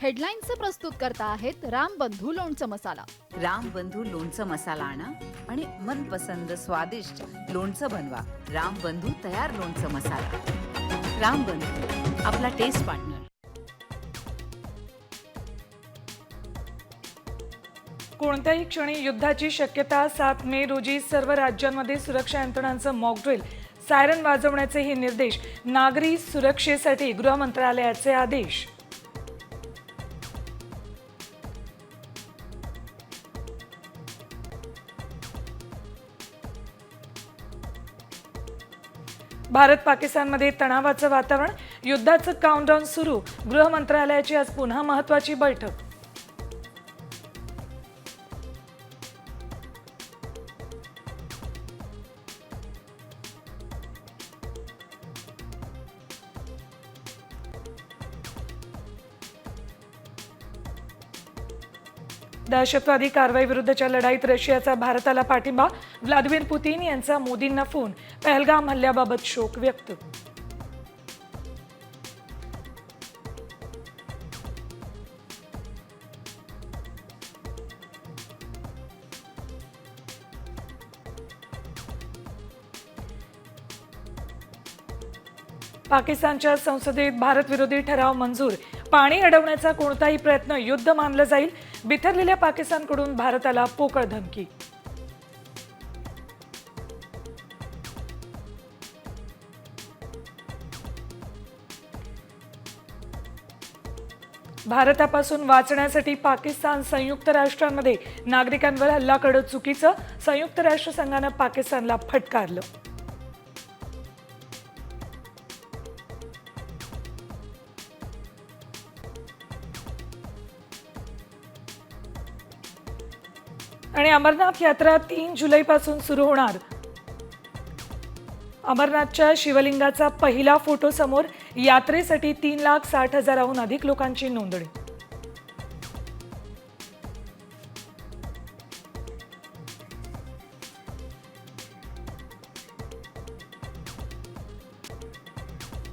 हेडलाईन्सचे प्रस्तुत करता आहेत रामबंधू लोणचं मसाला. रामबंधू लोणचं मसाला आणा आणि मनपसंद स्वादिष्ट लोणचं बनवा. रामबंधू तयार लोणचं मसाला. रामबंधू, आपला टेस्ट पार्टनर. कोणत्याही क्षणी युद्धाची शक्यता. 7 मे रोजी सर्व राज्यांमध्ये सुरक्षा यंत्रणांचं मॉकड्रिल, सायरन वाजवण्याचेही निर्देश. नागरी सुरक्षेसाठी गृह मंत्रालयाचे आदेश. भारत पाकिस्तानमध्ये तणावाचं वातावरण. युद्धाचं काउंटडाऊन सुरू. गृह मंत्रालयाची आज पुन्हा महत्त्वाची बैठक. दहशतवादी कारवाईविरुद्धच्या लढाईत रशियाचा भारताला पाठिंबा. व्लादिमीर पुतीन यांचा मोदींना फोन. पहलगाम हल्ल्याबाबत शोक व्यक्त. पाकिस्तानच्या संसदेत भारतविरोधी ठराव मंजूर. पाणी अडवण्याचा कोणताही प्रयत्न युद्ध मानलं जाईल. बिथरलेल्या पाकिस्तानकडून भारताला पोकळ धमकी. भारतापासून वाचण्यासाठी पाकिस्तान संयुक्त राष्ट्रांमध्ये नागरिकांवर हल्ला करणं चुकीचं. संयुक्त राष्ट्र संघानं पाकिस्तानला फटकारलं. आणि अमरनाथ यात्रा 3 जुलैपासून सुरू होणार. अमरनाथच्या शिवलिंगाचा पहिला फोटो समोर. यात्रेसाठी 3,60,000हून अधिक लोकांची नोंदणी.